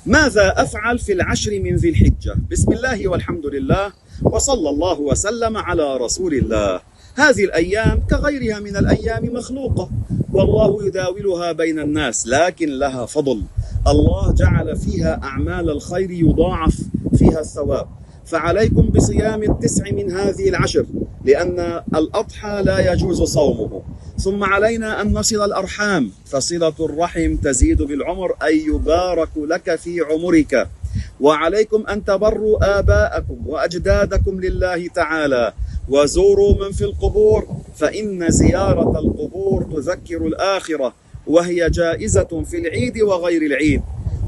ماذا أفعل في العشر من ذي الحجة؟ بسم الله والحمد لله وصلى الله وسلم على رسول الله. هذه الأيام كغيرها من الأيام مخلوقة، والله يداولها بين الناس، لكن لها فضل. الله جعل فيها أعمال الخير يضاعف فيها الثواب، فعليكم بصيام 9 من هذه العشر، لأن الأضحى لا يجوز صومه. ثم علينا أن نصل الأرحام، فصلة الرحم تزيد بالعمر، أي يبارك لك في عمرك. وعليكم أن تبروا آباءكم وأجدادكم لله تعالى، وزوروا من في القبور، فإن زيارة القبور تذكر الآخرة، وهي جائزة في العيد وغير العيد.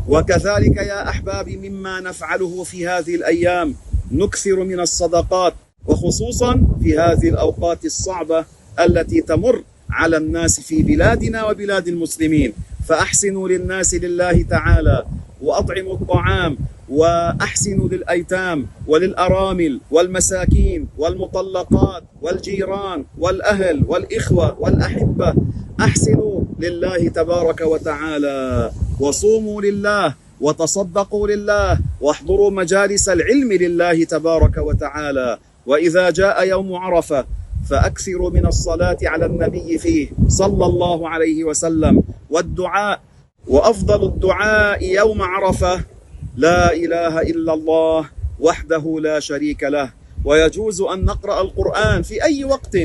وكذلك يا أحبابي مما نفعله في هذه الأيام نكثر من الصدقات، وخصوصا في هذه الأوقات الصعبة التي تمر على الناس في بلادنا وبلاد المسلمين. فأحسنوا للناس لله تعالى، وأطعموا الطعام، وأحسنوا للأيتام وللأرامل والمساكين والمطلقات والجيران والأهل والإخوة والأحبة. أحسنوا لله تبارك وتعالى، وصوموا لله، وتصدقوا لله، واحضروا مجالس العلم لله تبارك وتعالى. وإذا جاء يوم عرفة فأكثروا من الصلاة على النبي فيه صلى الله عليه وسلم والدعاء. وأفضل الدعاء يوم عرفة لا إله إلا الله وحده لا شريك له. ويجوز أن نقرأ القرآن في أي وقت،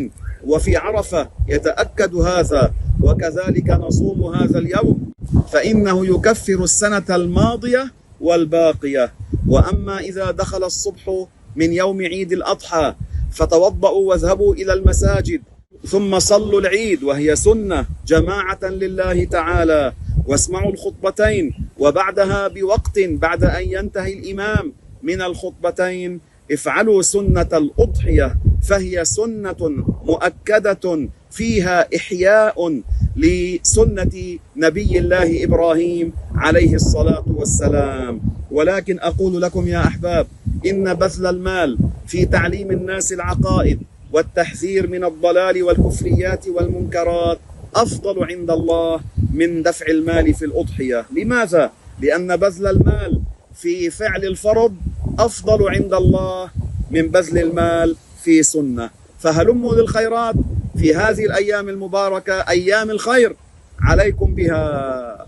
وفي عرفة يتأكد هذا. وكذلك نصوم هذا اليوم، فإنه يكفر السنة الماضية والباقية. وأما إذا دخل الصبح من يوم عيد الأضحى فتوضأوا واذهبوا إلى المساجد، ثم صلوا العيد وهي سنة جماعة لله تعالى، واسمعوا الخطبتين، وبعدها بوقت بعد أن ينتهي الإمام من الخطبتين افعلوا سنة الأضحية، فهي سنة مؤكدة فيها إحياء لسنة نبي الله إبراهيم عليه الصلاة والسلام. ولكن أقول لكم يا أحباب، إن بذل المال في تعليم الناس العقائد والتحذير من الضلال والكفريات والمنكرات أفضل عند الله من دفع المال في الأضحية. لماذا؟ لأن بذل المال في فعل الفرض أفضل عند الله من بذل المال في سنة. فهلموا للخيرات في هذه الأيام المباركة، أيام الخير، عليكم بها.